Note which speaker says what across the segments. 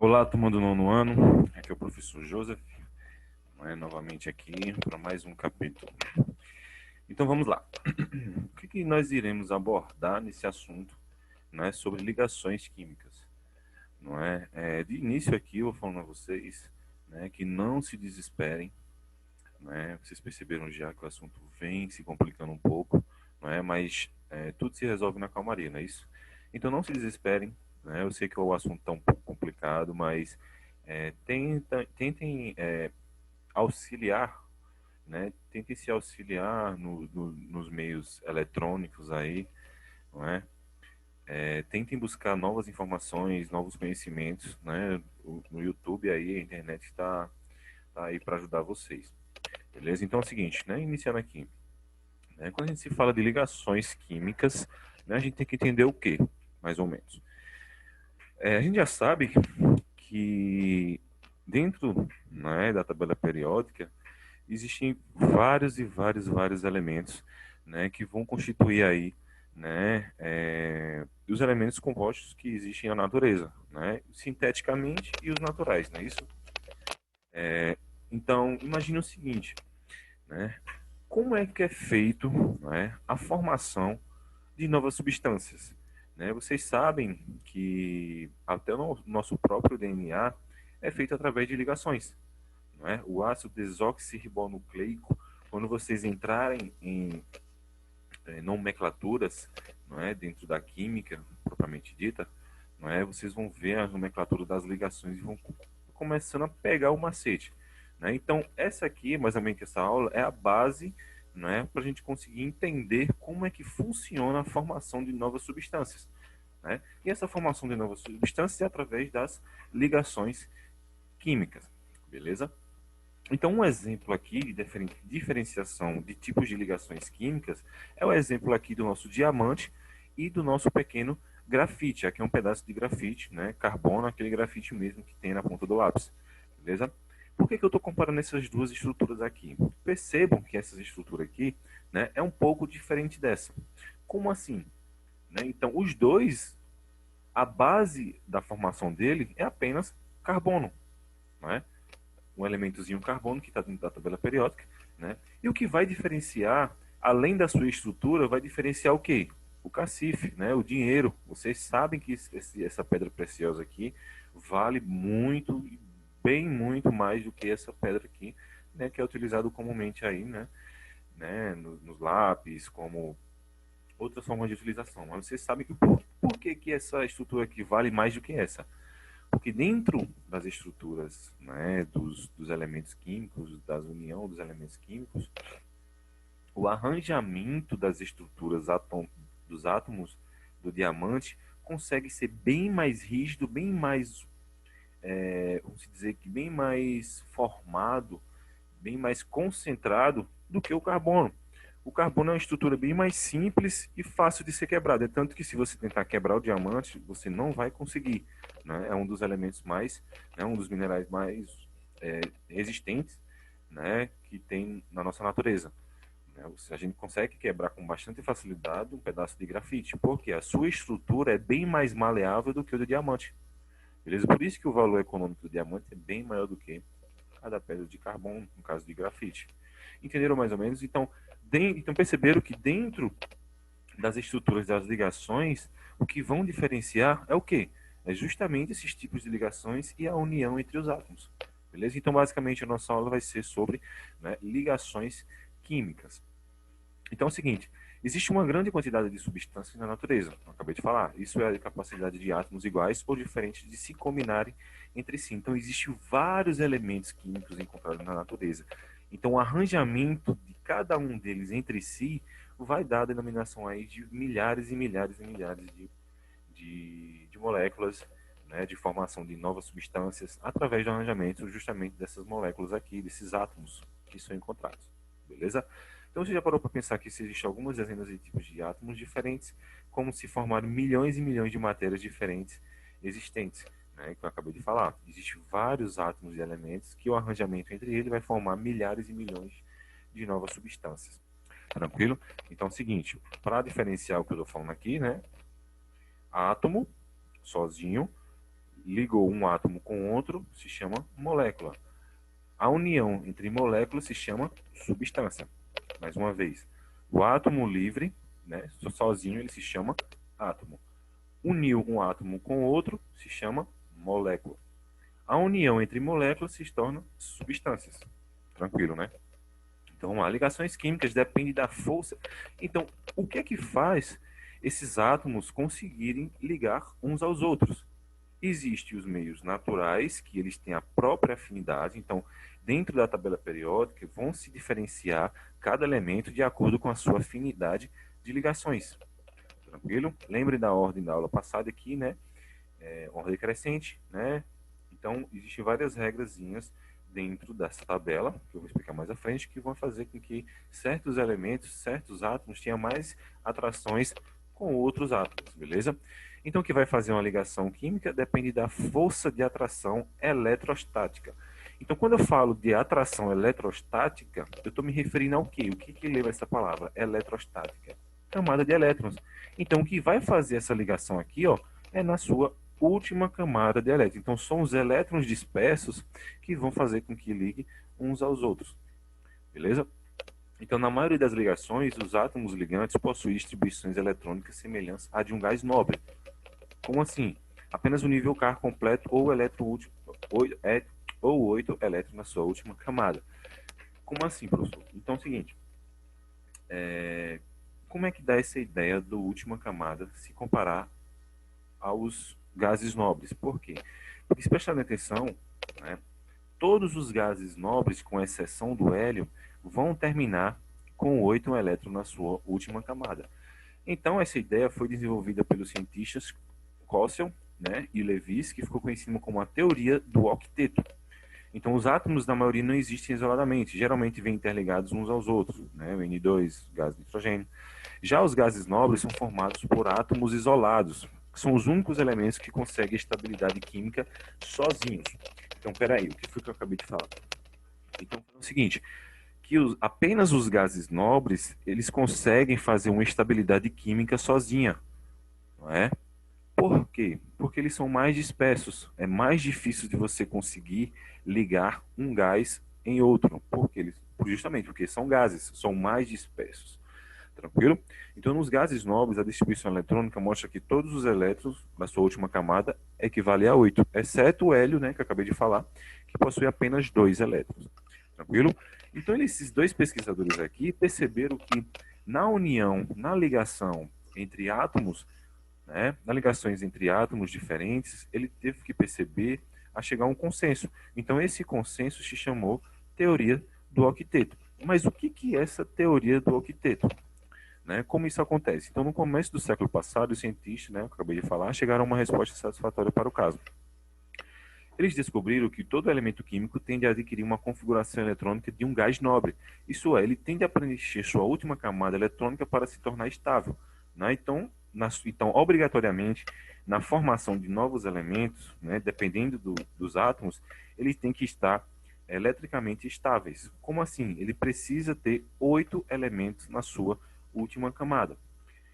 Speaker 1: Olá, turma do nono ano, aqui é o professor Joseph, novamente aqui para mais um capítulo. Então vamos lá. O que nós iremos abordar nesse assunto, sobre ligações químicas? Não é? De início aqui eu vou falando a vocês, que não se desesperem, Vocês perceberam já que o assunto vem se complicando um pouco, não é? Mas tudo se resolve na calmaria, não é isso? Então não se desesperem, né? Eu sei que o assunto está um pouco complicado, mas tentem auxiliar, Tentem se auxiliar nos meios eletrônicos aí, não é? Tentem buscar novas informações, novos conhecimentos, né? No YouTube aí, a internet tá aí para ajudar vocês. Beleza? Então é o seguinte, Iniciando aqui, quando a gente se fala de ligações químicas, a gente tem que entender o que, mais ou menos. A gente já sabe que dentro, da tabela periódica existem vários e vários elementos, que vão constituir aí, os elementos compostos que existem na natureza, sinteticamente e os naturais, não é isso? Então, imagine o seguinte, né? Como é que é feito, a formação de novas substâncias? Vocês sabem que até o nosso próprio DNA é feito através de ligações, não é? O ácido desoxirribonucleico, quando vocês entrarem em nomenclaturas, não é, dentro da química propriamente dita, não é, vocês vão ver a nomenclatura das ligações e vão começando a pegar o macete, né? Então essa aqui, mais ou menos essa aula, é a base, para a gente conseguir entender como é que funciona a formação de novas substâncias, né? E essa formação de novas substâncias é através das ligações químicas, beleza? Então, um exemplo aqui de diferenciação de tipos de ligações químicas é o exemplo aqui do nosso diamante e do nosso pequeno grafite. Aqui é um pedaço de grafite, carbono, aquele grafite mesmo que tem na ponta do lápis, beleza? Por que eu estou comparando essas duas estruturas aqui? Percebam que essa estrutura aqui, é um pouco diferente dessa. Como assim? Então, os dois, a base da formação dele é apenas carbono, não é? Um elementozinho carbono que está dentro da tabela periódica, né? E o que vai diferenciar, além da sua estrutura, vai diferenciar o quê? O cacife, né? O dinheiro. Vocês sabem que essa pedra preciosa aqui vale muito, bem muito mais do que essa pedra aqui, que é utilizado comumente aí, nos lápis, como outras formas de utilização. Mas vocês sabem que por que essa estrutura aqui vale mais do que essa? Porque dentro das estruturas, dos elementos químicos, da união dos elementos químicos, o arranjamento das estruturas dos átomos do diamante consegue ser bem mais rígido, bem mais, vamos dizer que bem mais formado, bem mais concentrado do que o carbono. O carbono é uma estrutura bem mais simples e fácil de ser quebrada. É tanto que se você tentar quebrar o diamante, você não vai conseguir, né? É um dos elementos mais, um dos minerais mais resistentes, que tem na nossa natureza. A gente consegue quebrar com bastante facilidade um pedaço de grafite, porque a sua estrutura é bem mais maleável do que o do diamante. Beleza? Por isso que o valor econômico do diamante é bem maior do que a da pedra de carbono, no caso de grafite. Entenderam mais ou menos? Então perceberam que dentro das estruturas das ligações, o que vão diferenciar é o quê? É justamente esses tipos de ligações e a união entre os átomos. Beleza? Então, basicamente, a nossa aula vai ser sobre, ligações químicas. Então é o seguinte, existe uma grande quantidade de substâncias na natureza, eu acabei de falar. Isso é a capacidade de átomos iguais ou diferentes de se combinarem entre si. Então existem vários elementos químicos encontrados na natureza. Então o arranjamento de cada um deles entre si vai dar a denominação aí de milhares e milhares e milhares de moléculas, de formação de novas substâncias através do arranjamento justamente dessas moléculas aqui, desses átomos que são encontrados. Beleza? Então você já parou para pensar que existem algumas dezenas de tipos de átomos diferentes, como se formaram milhões e milhões de matérias diferentes existentes, que eu acabei de falar. Existem vários átomos e elementos que o arranjamento entre eles vai formar milhares e milhões de novas substâncias. Tranquilo? Então é o seguinte, para diferenciar o que eu estou falando aqui, átomo sozinho, ligou um átomo com outro se chama molécula. A união entre moléculas se chama substância. Mais uma vez, o átomo livre, né, sozinho, ele se chama átomo. Uniu um átomo com outro se chama molécula. A união entre moléculas se torna substâncias. Tranquilo, né? Então, vamos lá. Ligações químicas dependem da força. Então, o que é que faz esses átomos conseguirem ligar uns aos outros? Existem os meios naturais, que eles têm a própria afinidade. Então, dentro da tabela periódica, vão se diferenciar cada elemento de acordo com a sua afinidade de ligações. Tranquilo? Lembre da ordem da aula passada aqui, né? Ordem crescente, né? Então, existem várias regrazinhas dentro dessa tabela, que eu vou explicar mais à frente, que vão fazer com que certos elementos, certos átomos tenham mais atrações com outros átomos, beleza? Então, o que vai fazer uma ligação química depende da força de atração eletrostática. Então, quando eu falo de atração eletrostática, eu estou me referindo ao quê? O que leva essa palavra? Eletrostática. Camada de elétrons. Então, o que vai fazer essa ligação aqui, ó, é na sua última camada de elétrons. Então, são os elétrons dispersos que vão fazer com que ligue uns aos outros. Beleza? Então, na maioria das ligações, os átomos ligantes possuem distribuições eletrônicas semelhantes à de um gás nobre. Como assim? Apenas o nível K completo ou elétron último, ou 8 elétrons na sua última camada. Como assim, professor? Então é o seguinte, como é que dá essa ideia da última camada se comparar aos gases nobres? Por quê? Porque se prestarem atenção, né, todos os gases nobres, com exceção do hélio, vão terminar com 8 elétrons na sua última camada. Então essa ideia foi desenvolvida pelos cientistas Cossel, né, e Lewis, que ficou conhecido como a teoria do octeto. Então, os átomos, na maioria, não existem isoladamente. Geralmente, vêm interligados uns aos outros, né? O N2, gás de nitrogênio. Já os gases nobres são formados por átomos isolados. São os únicos elementos que conseguem estabilidade química sozinhos. Então, peraí, o que foi que eu acabei de falar? Então, é o seguinte, que apenas os gases nobres, eles conseguem fazer uma estabilidade química sozinha, não é? Por quê? Porque eles são mais dispersos. É mais difícil de você conseguir ligar um gás em outro. Justamente porque são gases, são mais dispersos. Tranquilo? Então, nos gases nobres, a distribuição eletrônica mostra que todos os elétrons da sua última camada equivalem a 8, exceto o hélio, né, que eu acabei de falar, que possui apenas 2 elétrons. Tranquilo? Então, esses dois pesquisadores aqui perceberam que na união, na ligação entre átomos, né, nas ligações entre átomos diferentes, ele teve que perceber a chegar a um consenso. Então, esse consenso se chamou teoria do octeto. Mas o que é essa teoria do octeto? Né? Como isso acontece? Então, no começo do século passado, os cientistas, né, que eu acabei de falar, chegaram a uma resposta satisfatória para o caso. Eles descobriram que todo elemento químico tende a adquirir uma configuração eletrônica de um gás nobre. Isso é, ele tende a preencher sua última camada eletrônica para se tornar estável. Né? Então, obrigatoriamente, na formação de novos elementos, né, dependendo dos átomos, eles têm que estar eletricamente estáveis. Como assim? Ele precisa ter 8 elementos na sua última camada.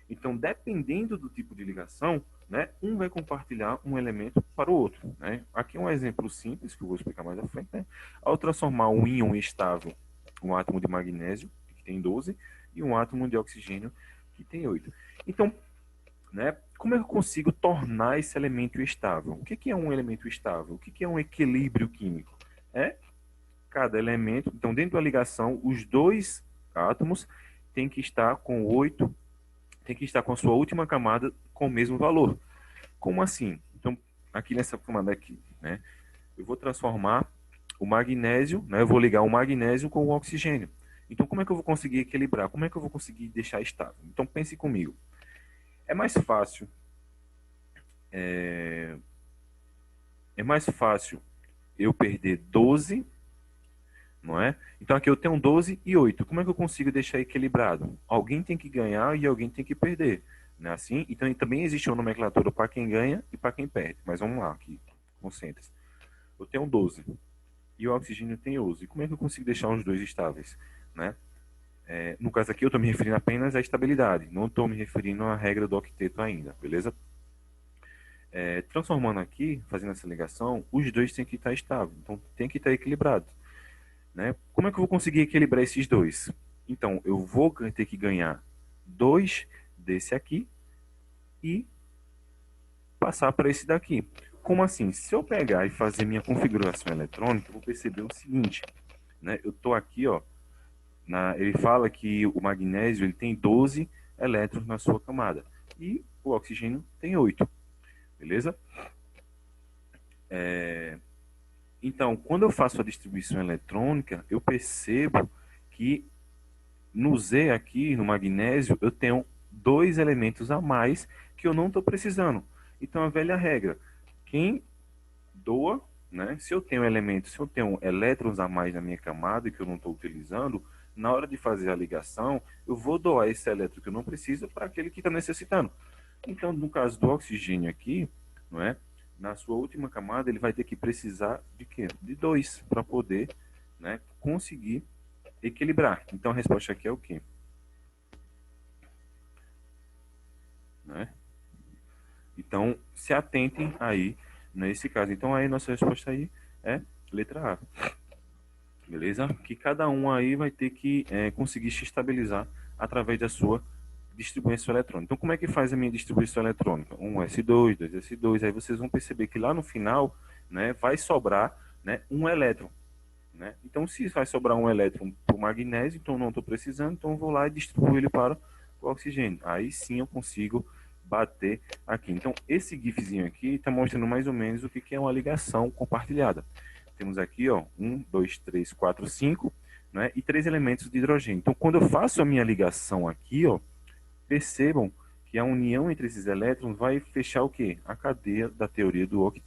Speaker 1: Então, dependendo do tipo de ligação, né, um vai compartilhar um elemento para o outro. Né? Aqui é um exemplo simples, que eu vou explicar mais à frente. Né? Ao transformar um íon estável, um átomo de magnésio, que tem 12, e um átomo de oxigênio, que tem 8. Então, né, como é que eu consigo tornar esse elemento estável? O que é um elemento estável? O que é um equilíbrio químico? É cada elemento, então dentro da ligação, os dois átomos têm que estar com 8, tem que estar com a sua última camada com o mesmo valor. Como assim? Então, aqui nessa camada aqui, né, eu vou transformar o magnésio, né, eu vou ligar o magnésio com o oxigênio. Então, como é que eu vou conseguir equilibrar? Como é que eu vou conseguir deixar estável? Então, pense comigo. É mais fácil, é, é mais fácil eu perder 12, não é? Então aqui eu tenho 12 e 8. Como é que eu consigo deixar equilibrado? Alguém tem que ganhar e alguém tem que perder. Não é assim? Então também existe uma nomenclatura para quem ganha e para quem perde. Mas vamos lá, aqui, concentre-se. Eu tenho 12 e o oxigênio tem 11. Como é que eu consigo deixar os dois estáveis? Né? No caso aqui eu estou me referindo apenas à estabilidade. Não estou me referindo à regra do octeto ainda, beleza? Transformando aqui, fazendo essa ligação, os dois têm que estar estáveis, então tem que estar equilibrado, né? Como é que eu vou conseguir equilibrar esses dois? Então, eu vou ter que ganhar dois desse aqui e passar para esse daqui. Como assim? Se eu pegar e fazer minha configuração eletrônica, eu vou perceber o seguinte, né? Eu estou aqui, ó, ele fala que o magnésio ele tem 12 elétrons na sua camada e o oxigênio tem 8, beleza? Então, quando eu faço a distribuição eletrônica, eu percebo que no Z aqui, no magnésio, eu tenho dois elementos a mais que eu não estou precisando. Então, a velha regra, quem doa, né? Se eu tenho elementos, se eu tenho elétrons a mais na minha camada que eu não estou utilizando, na hora de fazer a ligação, eu vou doar esse elétron que eu não preciso para aquele que está necessitando. Então, no caso do oxigênio aqui, não é? Na sua última camada, ele vai ter que precisar de quê? De dois para poder, né, conseguir equilibrar. Então, a resposta aqui é o quê? Né? Então, se atentem aí nesse caso. Então, aí nossa resposta aí é letra A. Beleza? Que cada um aí vai ter que conseguir se estabilizar através da sua distribuição eletrônica. Então, como é que faz a minha distribuição eletrônica? Um S2, dois S2, aí vocês vão perceber que lá no final, né, vai sobrar, né, um elétron. Né? Então, se vai sobrar um elétron para o magnésio, então não estou precisando, então eu vou lá e distribuo ele para o oxigênio. Aí sim eu consigo bater aqui. Então, esse GIFzinho aqui está mostrando mais ou menos o que é uma ligação compartilhada. Temos aqui, ó, 1, 2, 3, 4, 5, né, e 3 elementos de hidrogênio. Então, quando eu faço a minha ligação aqui, ó, percebam que a união entre esses elétrons vai fechar o quê? A cadeia da teoria do octeto.